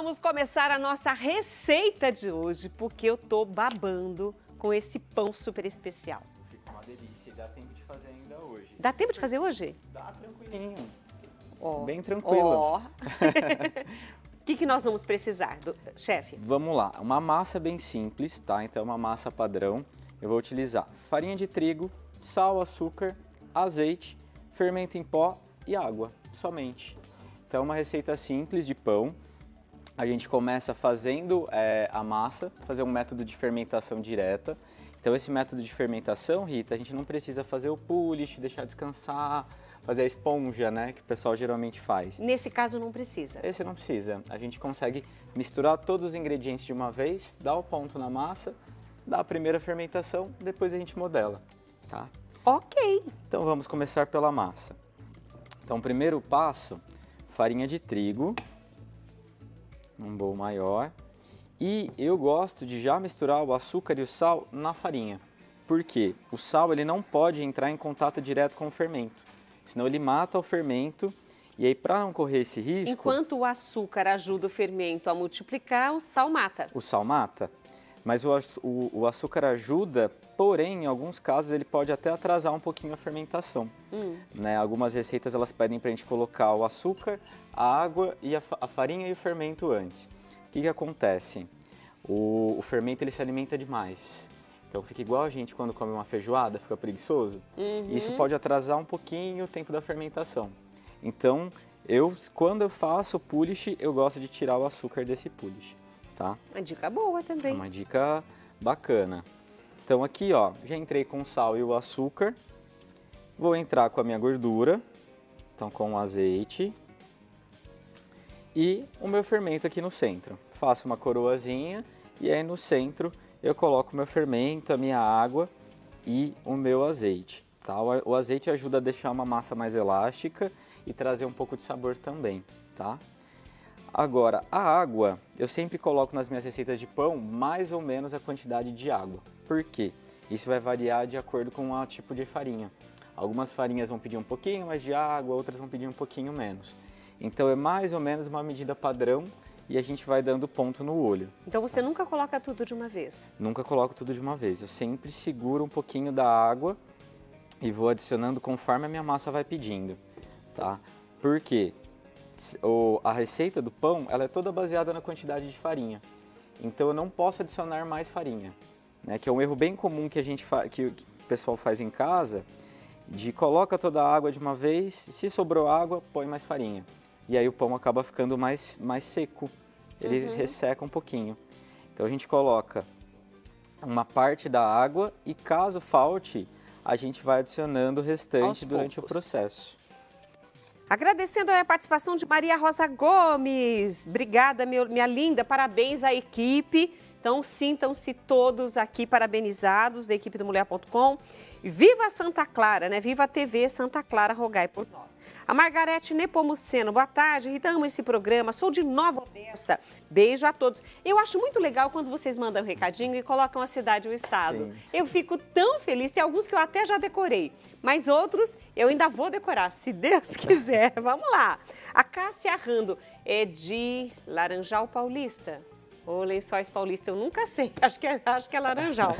vamos começar a nossa receita de hoje, porque eu tô babando com esse pão super especial. Fica uma delícia e dá tempo de fazer ainda hoje. Dá tempo de fazer hoje? Dá tranquilinho. Ó, Bem tranquilo. Ó. O que nós vamos precisar, chefe? Vamos lá, uma massa bem simples, tá? Então é uma massa padrão. Eu vou utilizar farinha de trigo, sal, açúcar, azeite, fermento em pó e água, somente. Então é uma receita simples de pão. A gente começa fazendo a massa, fazer um método de fermentação direta. Então esse método de fermentação, Rita, a gente não precisa fazer o polish, deixar descansar, fazer a esponja, né, que o pessoal geralmente faz. Nesse caso não precisa. Esse não precisa. A gente consegue misturar todos os ingredientes de uma vez, dar o ponto na massa, dar a primeira fermentação, depois a gente modela, tá? Ok. Então vamos começar pela massa. Então primeiro passo, farinha de trigo, um bowl maior. E eu gosto de já misturar o açúcar e o sal na farinha. Por quê? O sal ele não pode entrar em contato direto com o fermento, senão ele mata o fermento. E aí, para não correr esse risco... Enquanto o açúcar ajuda o fermento a multiplicar, o sal mata. O sal mata, mas o açúcar ajuda, porém, em alguns casos, ele pode até atrasar um pouquinho a fermentação. Né? Algumas receitas elas pedem para a gente colocar o açúcar, a água e a farinha e o fermento antes. O que acontece? O fermento ele se alimenta demais. Então fica igual a gente quando come uma feijoada, fica preguiçoso. Isso pode atrasar um pouquinho o tempo da fermentação. Então, quando eu faço o polish, eu gosto de tirar o açúcar desse polish, tá? Uma dica boa também. É uma dica bacana. Então aqui, ó, já entrei com o sal e o açúcar. Vou entrar com a minha gordura, então com o azeite. E o meu fermento aqui no centro. Faço uma coroazinha e aí no centro eu coloco o meu fermento, a minha água e o meu azeite. Tá? O azeite ajuda a deixar uma massa mais elástica e trazer um pouco de sabor também, tá? Agora, a água, eu sempre coloco nas minhas receitas de pão mais ou menos a quantidade de água. Por quê? Isso vai variar de acordo com o tipo de farinha. Algumas farinhas vão pedir um pouquinho mais de água, outras vão pedir um pouquinho menos. Então é mais ou menos uma medida padrão e a gente vai dando ponto no olho. Então você nunca coloca tudo de uma vez? Nunca coloco tudo de uma vez. Eu sempre seguro um pouquinho da água e vou adicionando conforme a minha massa vai pedindo, tá? Por quê? A receita do pão ela é toda baseada na quantidade de farinha. Então eu não posso adicionar mais farinha, né? Que é um erro bem comum que que o pessoal faz em casa, de coloca toda a água de uma vez, se sobrou água, põe mais farinha. E aí o pão acaba ficando mais seco, ele resseca um pouquinho. Então a gente coloca uma parte da água e caso falte, a gente vai adicionando o restante durante o processo. Agradecendo a participação de Maria Rosa Gomes. Obrigada, minha linda, parabéns à equipe. Então sintam-se todos aqui parabenizados da equipe do Mulher.com. Viva Santa Clara, né? Viva a TV Santa Clara, rogai por nós. A Margarete Nepomuceno, boa tarde, Rita, amo esse programa, sou de Nova Odessa, beijo a todos. Eu acho muito legal quando vocês mandam um recadinho e colocam a cidade e o estado. Sim. Eu fico tão feliz, tem alguns que eu até já decorei, mas outros eu ainda vou decorar, se Deus quiser. Vamos lá. A Cássia Rando é de Laranjal Paulista, ou Lençóis Paulista, eu nunca sei, acho que é Laranjal.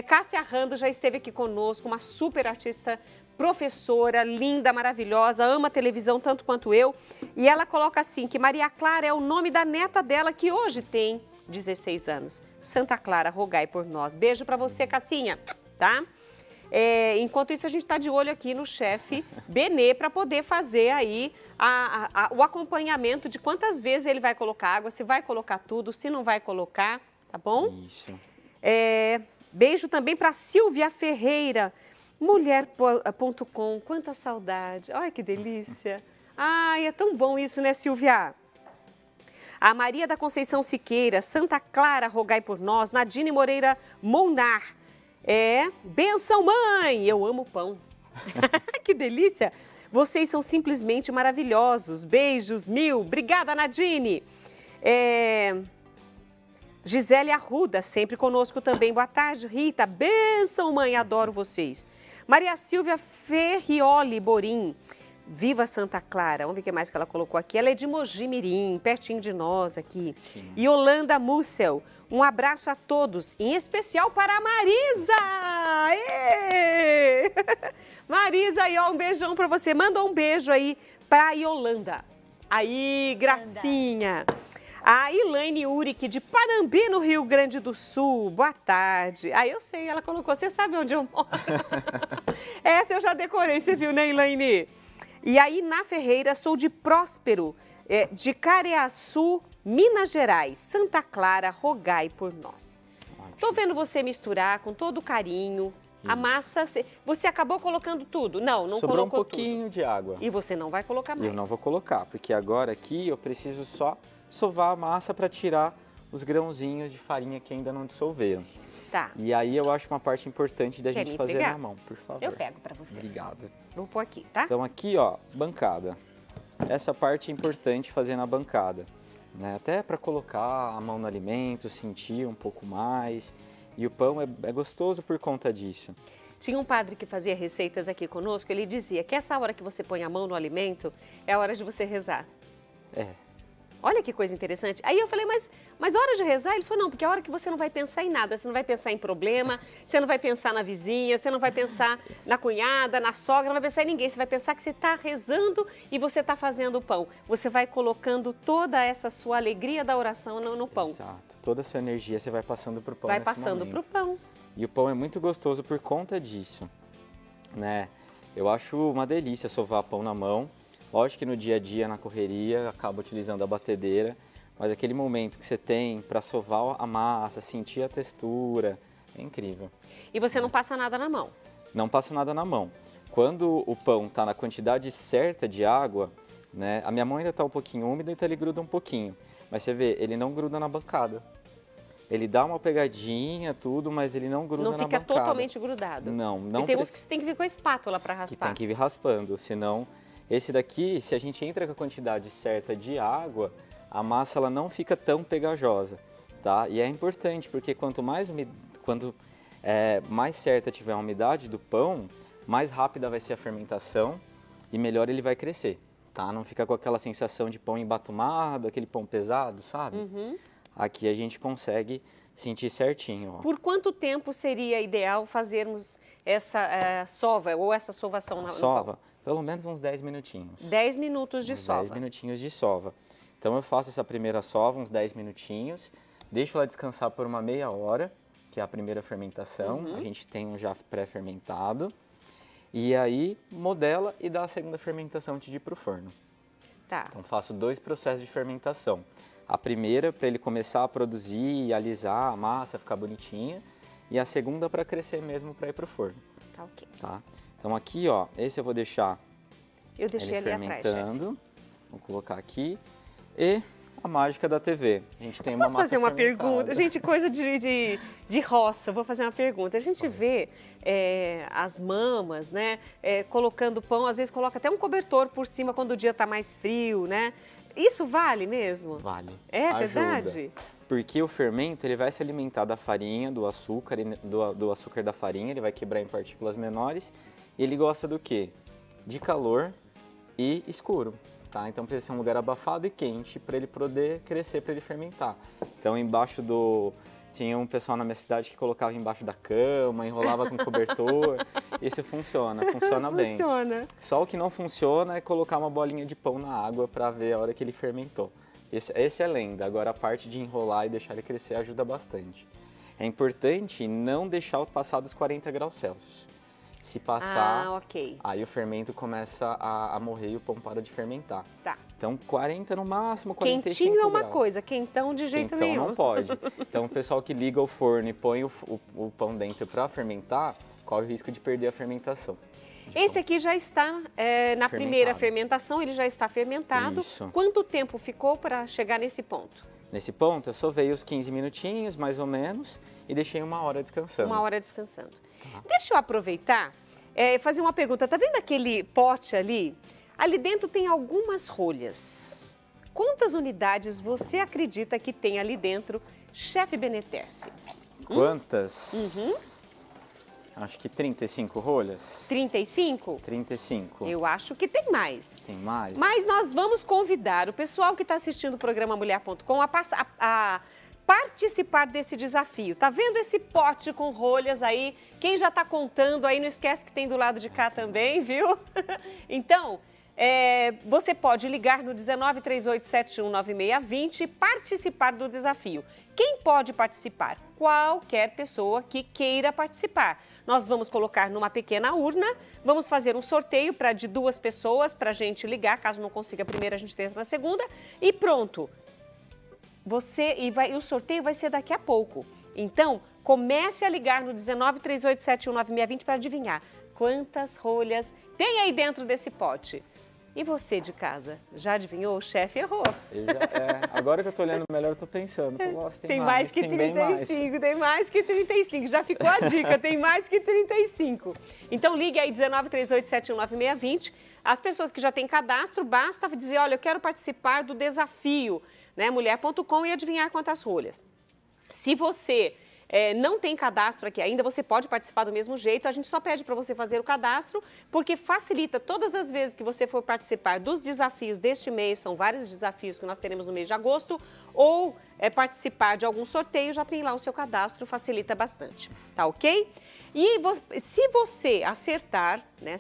Cássia Rando já esteve aqui conosco, uma super artista, professora, linda, maravilhosa, ama televisão tanto quanto eu. E ela coloca assim, que Maria Clara é o nome da neta dela, que hoje tem 16 anos. Santa Clara, rogai por nós. Beijo pra você, Cassinha, tá? Enquanto isso, a gente está de olho aqui no chefe Benê para poder fazer aí o acompanhamento de quantas vezes ele vai colocar água, se vai colocar tudo, se não vai colocar, tá bom? Isso. Beijo também para Silvia Ferreira, Mulher.com, quanta saudade, olha que delícia. Ai, é tão bom isso, né, Silvia? A Maria da Conceição Siqueira, Santa Clara, rogai por nós, Nadine Moreira Monar. Benção, mãe, eu amo pão. Que delícia. Vocês são simplesmente maravilhosos. Beijos mil. Obrigada, Nadine. Gisele Arruda, sempre conosco também. Boa tarde, Rita. Benção, mãe, adoro vocês. Maria Silvia Ferrioli Borim. Viva Santa Clara. Vamos ver o que mais que ela colocou aqui. Ela é de Mogi Mirim, pertinho de nós aqui. Sim. Yolanda Mussel. Um abraço a todos, em especial para a Marisa. Ê! Marisa, aí, ó, um beijão para você. Manda um beijo aí para a Yolanda. Aí, gracinha. A Elaine Uric, de Panambi, no Rio Grande do Sul. Boa tarde. Ah, eu sei, ela colocou. Você sabe onde eu moro? Essa eu já decorei, você viu, né, Elaine? E aí, na Ferreira, sou de Próspero, de Careaçu, Minas Gerais. Santa Clara, rogai por nós. Tô vendo você misturar com todo carinho. A massa, você acabou colocando tudo? Não Sobrou colocou um pouquinho tudo. de água. E você não vai colocar mais? Eu não vou colocar, porque agora aqui eu preciso só sovar a massa para tirar os grãozinhos de farinha que ainda não dissolveram. Tá. E aí eu acho uma parte importante da Quer gente me fazer pegar? na mão, por favor. Eu pego para você. Obrigado. Vou pôr aqui, tá? Então aqui, ó, bancada. Essa parte é importante fazer na bancada, né? Até para colocar a mão no alimento, sentir um pouco mais. E o pão é gostoso por conta disso. Tinha um padre que fazia receitas aqui conosco, ele dizia que essa hora que você põe a mão no alimento é a hora de você rezar. É. Olha que coisa interessante. Aí eu falei, mas hora de rezar? Ele falou, não, porque é a hora que você não vai pensar em nada, você não vai pensar em problema, você não vai pensar na vizinha, você não vai pensar na cunhada, na sogra, não vai pensar em ninguém, você vai pensar que você está rezando e você está fazendo o pão. Você vai colocando toda essa sua alegria da oração no pão. Exato. Toda a sua energia você vai passando pro pão Vai nesse passando momento. pro pão. E o pão é muito gostoso por conta disso, né? Eu acho uma delícia sovar pão na mão. Lógico que no dia a dia, na correria, acaba utilizando a batedeira, mas aquele momento que você tem para sovar a massa, sentir a textura, é incrível. E você não passa nada na mão. Não passa nada na mão. Quando o pão está na quantidade certa de água, né? A minha mão ainda está um pouquinho úmida, então ele gruda um pouquinho. Mas você vê, ele não gruda na bancada. Ele dá uma pegadinha, tudo, mas ele não gruda na bancada. Não fica totalmente grudado. Não E tem uns que você tem que vir com a espátula para que raspar. tem que ir raspando, senão esse daqui, se a gente entra com a quantidade certa de água, a massa ela não fica tão pegajosa, tá? E é importante porque quanto mais mais certa tiver a umidade do pão, mais rápida vai ser a fermentação e melhor ele vai crescer, tá? Não fica com aquela sensação de pão embatumado, aquele pão pesado, sabe? Uhum. Aqui a gente consegue sentir certinho, ó. Por quanto tempo seria ideal fazermos essa sova ou essa sovação no Sova, pão? pelo menos uns 10 minutinhos. 10 minutos de uns sova. 10 minutinhos de sova. Então eu faço essa primeira sova, uns 10 minutinhos, deixo ela descansar por uma meia hora, que é a primeira fermentação. Uhum. A gente tem um já pré-fermentado. E aí modela e dá a segunda fermentação antes de ir para o forno. Tá. Então faço 2 processos de fermentação. A primeira para ele começar a produzir, alisar a massa, ficar bonitinha. E a segunda para crescer mesmo para ir para o forno. Tá ok. Tá? Então aqui, ó, esse eu vou deixar Eu deixei ele ali atrás, chefe. fermentando. Vou colocar aqui. E a mágica da TV. A gente tem uma Posso massa fazer uma fermentada. pergunta? Gente, coisa de roça. Vou fazer uma pergunta. A gente vê as mamas, né, colocando pão, às vezes coloca até um cobertor por cima quando o dia está mais frio, né? Isso vale mesmo? Vale. É Ajuda. verdade? Porque o fermento ele vai se alimentar da farinha, do açúcar, do açúcar da farinha, ele vai quebrar em partículas menores. E ele gosta do quê? De calor e escuro. Tá? Então precisa ser um lugar abafado e quente para ele poder crescer, para ele fermentar. Então embaixo tinha um pessoal na minha cidade que colocava embaixo da cama, enrolava com cobertor. Isso funciona bem. Funciona. Só o que não funciona é colocar uma bolinha de pão na água para ver a hora que ele fermentou. Esse é lenda. Agora a parte de enrolar e deixar ele crescer ajuda bastante. É importante não deixar passar dos 40 graus Celsius. Se passar, ok. aí o fermento começa a morrer e o pão para de fermentar. Tá. Então 40 no máximo, 45 Quentinho é uma graus. coisa, quentão de jeito Então nenhum. não pode. Então o pessoal que liga o forno e põe o pão dentro para fermentar, corre o risco de perder a fermentação. Esse aqui já está na primeira fermentação, ele já está fermentado. Isso. Quanto tempo ficou para chegar nesse ponto? Nesse ponto eu sovei os 15 minutinhos, mais ou menos, e deixei 1 hora descansando. 1 hora descansando. Tá. Deixa eu aproveitar e fazer uma pergunta. Tá vendo aquele pote ali? Ali dentro tem algumas rolhas. Quantas unidades você acredita que tem ali dentro, chefe Beneterse? Quantas? Acho que 35 rolhas. 35? 35. Eu acho que tem mais. Tem mais? Mas nós vamos convidar o pessoal que está assistindo o programa Mulher.com a participar desse desafio. Tá vendo esse pote com rolhas aí? Quem já está contando aí, não esquece que tem do lado de cá também, viu? Então, você pode ligar no 1938719620 e participar do desafio. Quem pode participar? Qualquer pessoa que queira participar. Nós vamos colocar numa pequena urna, vamos fazer um sorteio de 2 pessoas para a gente ligar. Caso não consiga a primeira, a gente tenta na segunda. E pronto. O sorteio vai ser daqui a pouco. Então, comece a ligar no 1938719620 para adivinhar quantas rolhas tem aí dentro desse pote. E você de casa, já adivinhou? O chefe errou. Agora que eu tô olhando melhor, eu tô pensando. Nossa, tem mais que 35, tem mais que 35. Já ficou a dica, tem mais que 35. Então ligue aí 1938719620. As pessoas que já têm cadastro, basta dizer, olha, eu quero participar do desafio, né, mulher.com e adivinhar quantas rolhas. Se você não tem cadastro aqui ainda, você pode participar do mesmo jeito. A gente só pede para você fazer o cadastro, porque facilita todas as vezes que você for participar dos desafios deste mês, são vários desafios que nós teremos no mês de agosto, ou participar de algum sorteio, já tem lá o seu cadastro, facilita bastante, tá ok? E se você acertar, né,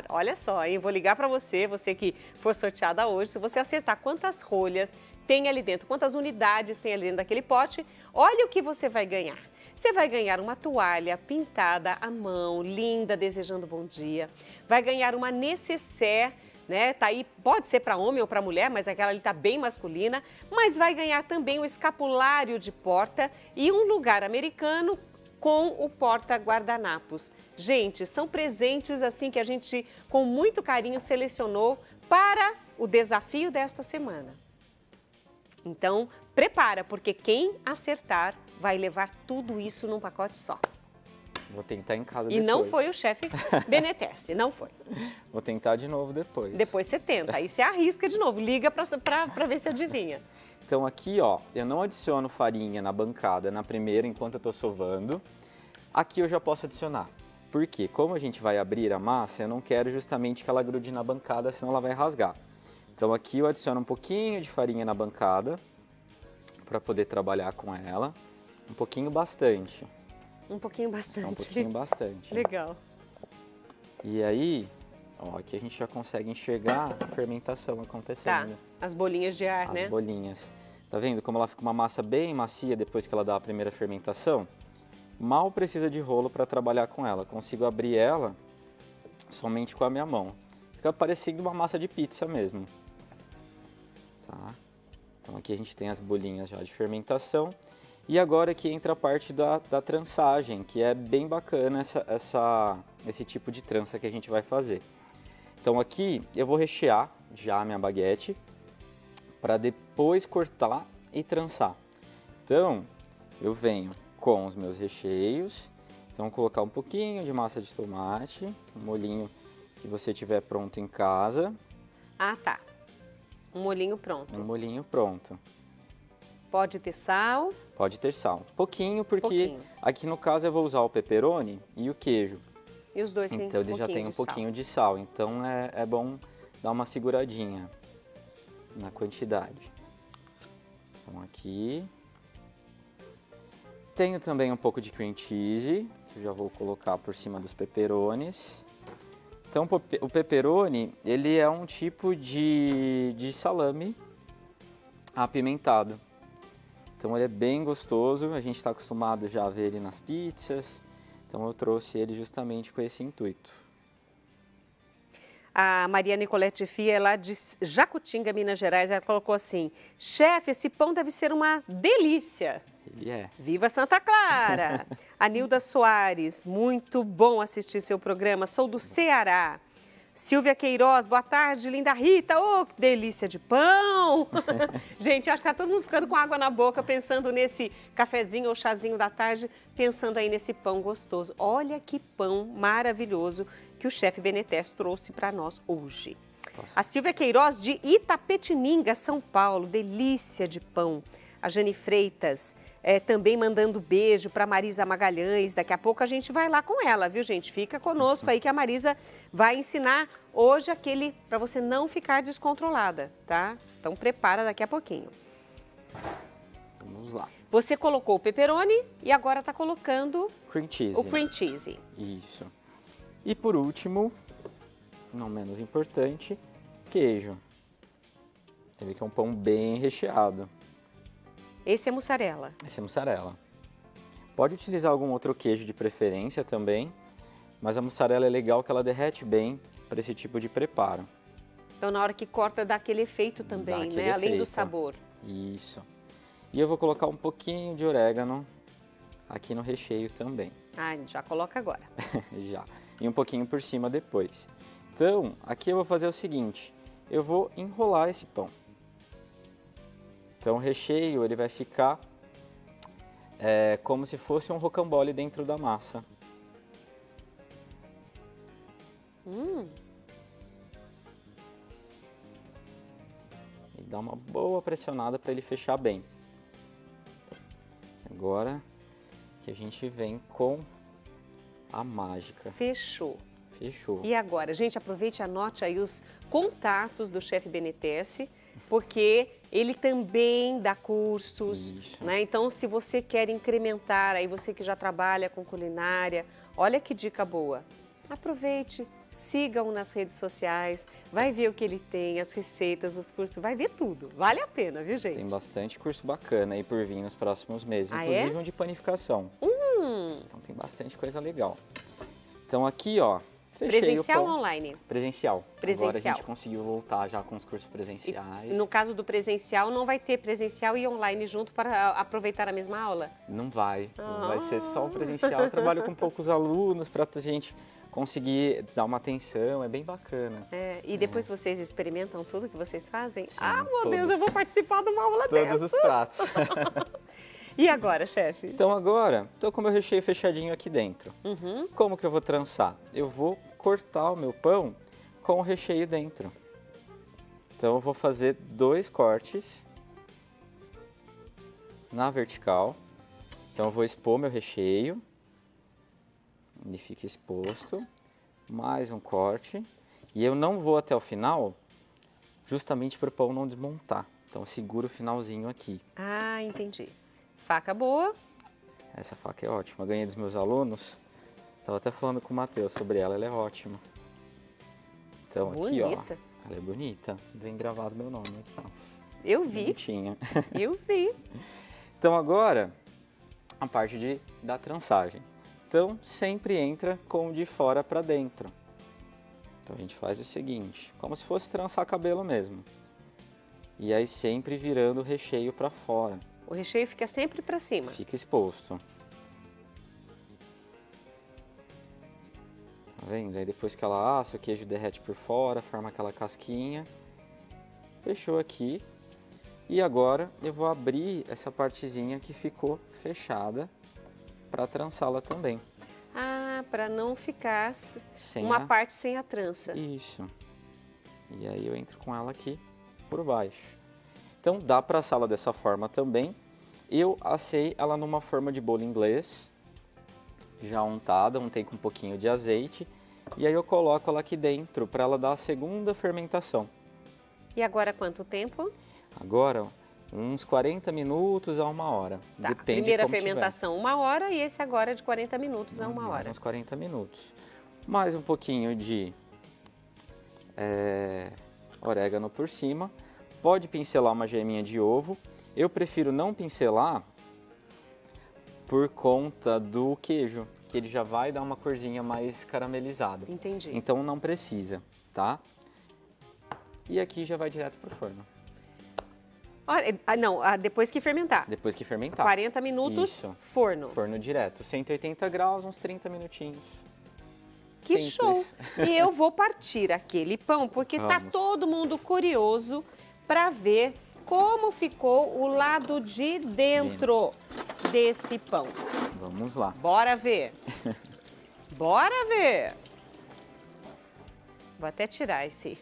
olha só, hein, vou ligar para você que for sorteada hoje, se você acertar quantas rolhas tem ali dentro, quantas unidades tem ali dentro daquele pote, olha o que você vai ganhar. Você vai ganhar uma toalha pintada à mão, linda, desejando bom dia. Vai ganhar uma nécessaire, né? Tá aí, pode ser para homem ou para mulher, mas aquela ali tá bem masculina. Mas vai ganhar também o escapulário de porta e um lugar americano com o porta-guardanapos. Gente, são presentes assim que a gente, com muito carinho, selecionou para o desafio desta semana. Então, prepara, porque quem acertar vai levar tudo isso num pacote só. Vou tentar em casa depois. E não foi o chefe Benetesse, não foi. Vou tentar de novo depois. Depois você tenta, aí você arrisca de novo, liga para ver se adivinha. Então aqui, ó, eu não adiciono farinha na bancada na primeira enquanto eu tô sovando. Aqui eu já posso adicionar. Por quê? Como a gente vai abrir a massa, eu não quero justamente que ela grude na bancada, senão ela vai rasgar. Então aqui eu adiciono um pouquinho de farinha na bancada para poder trabalhar com ela. Um pouquinho bastante. Um pouquinho bastante. Um pouquinho bastante. Legal. E aí, ó, aqui a gente já consegue enxergar a fermentação acontecendo. Tá, as bolinhas de ar, né? As bolinhas. Tá vendo como ela fica uma massa bem macia depois que ela dá a primeira fermentação? Mal precisa de rolo para trabalhar com ela. Consigo abrir ela somente com a minha mão. Fica parecendo uma massa de pizza mesmo. Tá? Então aqui a gente tem as bolinhas já de fermentação. E agora aqui entra a parte da trançagem, que é bem bacana esse tipo de trança que a gente vai fazer. Então aqui eu vou rechear já a minha baguete para depois cortar e trançar. Então eu venho com os meus recheios. Então vou colocar um pouquinho de massa de tomate, um molhinho que você tiver pronto em casa. Ah, tá. Um molhinho pronto. Um molhinho pronto. Pode ter sal? Pode ter sal. Pouquinho, porque aqui no caso eu vou usar o pepperoni e o queijo. E os dois têm então ele já tem um pouquinho de sal. Então é bom dar uma seguradinha na quantidade. Então aqui. Tenho também um pouco de cream cheese, que eu já vou colocar por cima dos pepperonis. Então o pepperoni, ele é um tipo de salame apimentado. Então ele é bem gostoso, a gente está acostumado já a ver ele nas pizzas. Então eu trouxe ele justamente com esse intuito. A Maria Nicolete Fia é lá de Jacutinga, Minas Gerais, ela colocou assim: chefe, esse pão deve ser uma delícia. Ele é. Viva Santa Clara! A Nilda Soares, muito bom assistir seu programa, sou do Ceará. Silvia Queiroz, boa tarde, linda Rita, oh, que delícia de pão! Gente, acho que está todo mundo ficando com água na boca, pensando nesse cafezinho ou chazinho da tarde, pensando aí nesse pão gostoso. Olha que pão maravilhoso que o chefe Benetesse trouxe para nós hoje. A Silvia Queiroz, de Itapetininga, São Paulo. Delícia de pão. A Jane Freitas também mandando beijo para Marisa Magalhães. Daqui a pouco a gente vai lá com ela, viu, gente? Fica conosco aí que a Marisa vai ensinar hoje aquele para você não ficar descontrolada, tá? Então prepara daqui a pouquinho. Vamos lá. Você colocou o pepperoni e agora está colocando Cream cheese. o cream cheese. Isso. E por último, não menos importante, queijo. Você vê que é um pão bem recheado. Esse é mussarela. Esse é mussarela. Pode utilizar algum outro queijo de preferência também, mas a mussarela é legal que ela derrete bem para esse tipo de preparo. Então na hora que corta dá aquele efeito também, né? Além do sabor. Isso. E eu vou colocar um pouquinho de orégano aqui no recheio também. Ah, já coloca agora. Já. E um pouquinho por cima depois. Então, aqui eu vou fazer o seguinte, eu vou enrolar esse pão. Então o recheio ele vai ficar como se fosse um rocambole dentro da massa. E dá uma boa pressionada para ele fechar bem. Agora que a gente vem com a mágica. Fechou. Fechou. E agora, gente, aproveite e anote aí os contatos do chefe Benetesse, porque ele também dá cursos, Isso. né? Então, se você quer incrementar, aí você que já trabalha com culinária, olha que dica boa. Aproveite, siga-o nas redes sociais, vai ver o que ele tem, as receitas, os cursos, vai ver tudo. Vale a pena, viu, gente? Tem bastante curso bacana aí por vir nos próximos meses, Ah, inclusive é? um de panificação. Então tem bastante coisa legal. Então aqui, ó, fechei Presencial o ou pão. online? Presencial. Presencial. Agora a gente conseguiu voltar já com os cursos presenciais. No caso do presencial, não vai ter presencial e online junto para aproveitar a mesma aula? Não vai. Vai ser só o presencial. Eu trabalho com poucos alunos para a gente conseguir dar uma atenção. É bem bacana. E depois vocês experimentam tudo que vocês fazem? Sim, Ah, meu todos. Deus, eu vou participar de uma aula Todos dessa. os pratos. E agora, chefe? Então agora, estou com o meu recheio fechadinho aqui dentro. Como que eu vou trançar? Eu vou cortar o meu pão com o recheio dentro. Então eu vou fazer 2 cortes na vertical. Então eu vou expor meu recheio. Ele fica exposto. Mais um corte. E eu não vou até o final, justamente para o pão não desmontar. Então eu seguro o finalzinho aqui. Ah, entendi. Faca boa. Essa faca é ótima. Eu ganhei dos meus alunos. Estava até falando com o Matheus sobre ela, ela é ótima. Então aqui, ó. Bonita. Ela é bonita. Vem gravado meu nome aqui, ó. Eu vi, Bonitinha. eu vi. Então agora, a parte da trançagem. Então sempre entra com o de fora para dentro. Então a gente faz o seguinte, como se fosse trançar cabelo mesmo. E aí sempre virando o recheio para fora. O recheio fica sempre para cima. Fica exposto. Tá vendo? Aí depois que ela assa, o queijo derrete por fora, forma aquela casquinha. Fechou aqui. E agora eu vou abrir essa partezinha que ficou fechada para trançá-la também. Ah, para não ficar Sem uma a- parte sem a trança. Isso. E aí eu entro com ela aqui por baixo. Então dá para assá-la dessa forma também. Eu assei ela numa forma de bolo inglês, já untada, untei com um pouquinho de azeite. E aí eu coloco ela aqui dentro para ela dar a segunda fermentação. E agora quanto tempo? Agora, uns 40 minutos a 1 hora. Tá, Depende primeira de como fermentação 1 hora e esse agora de 40 minutos a tiver. 1 Mais hora. uns 40 minutos. Mais um pouquinho de orégano por cima. Pode pincelar uma geminha de ovo. Eu prefiro não pincelar por conta do queijo, que ele já vai dar uma corzinha mais caramelizada. Entendi. Então não precisa, tá? E aqui já vai direto pro forno, Olha, não, depois que fermentar. depois que fermentar. 40 minutos, Isso. forno. Forno direto, 180 graus, uns 30 minutinhos. Que Simples. show! E eu vou partir aquele pão, porque tá Vamos. todo mundo curioso para ver como ficou o lado de dentro desse pão. Vamos lá. Bora ver! Bora ver! Vou até tirar esse.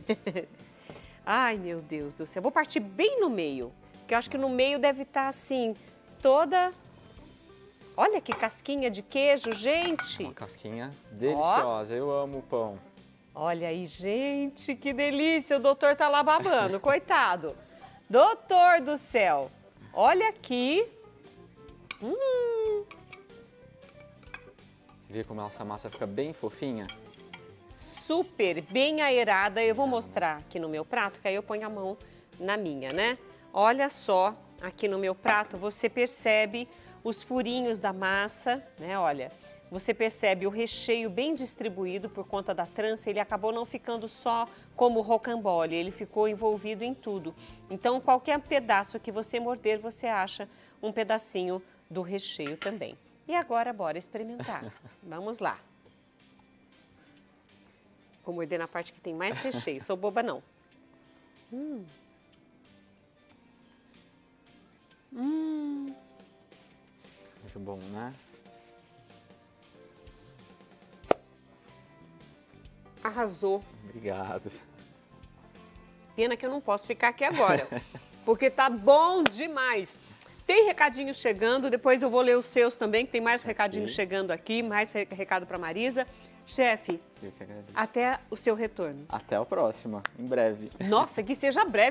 Ai, meu Deus do céu. Vou partir bem no meio, porque eu acho que no meio deve estar assim, toda... Olha que casquinha de queijo, gente. Uma casquinha deliciosa, eu amo o pão. Olha aí, gente, que delícia. O doutor tá lá babando, coitado. Doutor do céu, olha aqui. Você vê como essa massa fica bem fofinha? Super bem aerada. Eu vou mostrar aqui no meu prato, que aí eu ponho a mão na minha, né? Olha só, aqui no meu prato você percebe os furinhos da massa, né? Olha, você percebe o recheio bem distribuído por conta da trança, ele acabou não ficando só como rocambole, ele ficou envolvido em tudo. Então, qualquer pedaço que você morder, você acha um pedacinho do recheio também. E agora, bora experimentar. Vamos lá. Vou morder na parte que tem mais recheio, sou boba não. Muito bom, né? Arrasou. Obrigado. Pena que eu não posso ficar aqui agora, porque tá bom demais. Tem recadinho chegando, depois eu vou ler os seus também, que tem mais recadinho chegando aqui, mais recado para Marisa. Chefe, Eu que agradeço. até o seu retorno. Até o próximo, em breve. Nossa, que seja breve.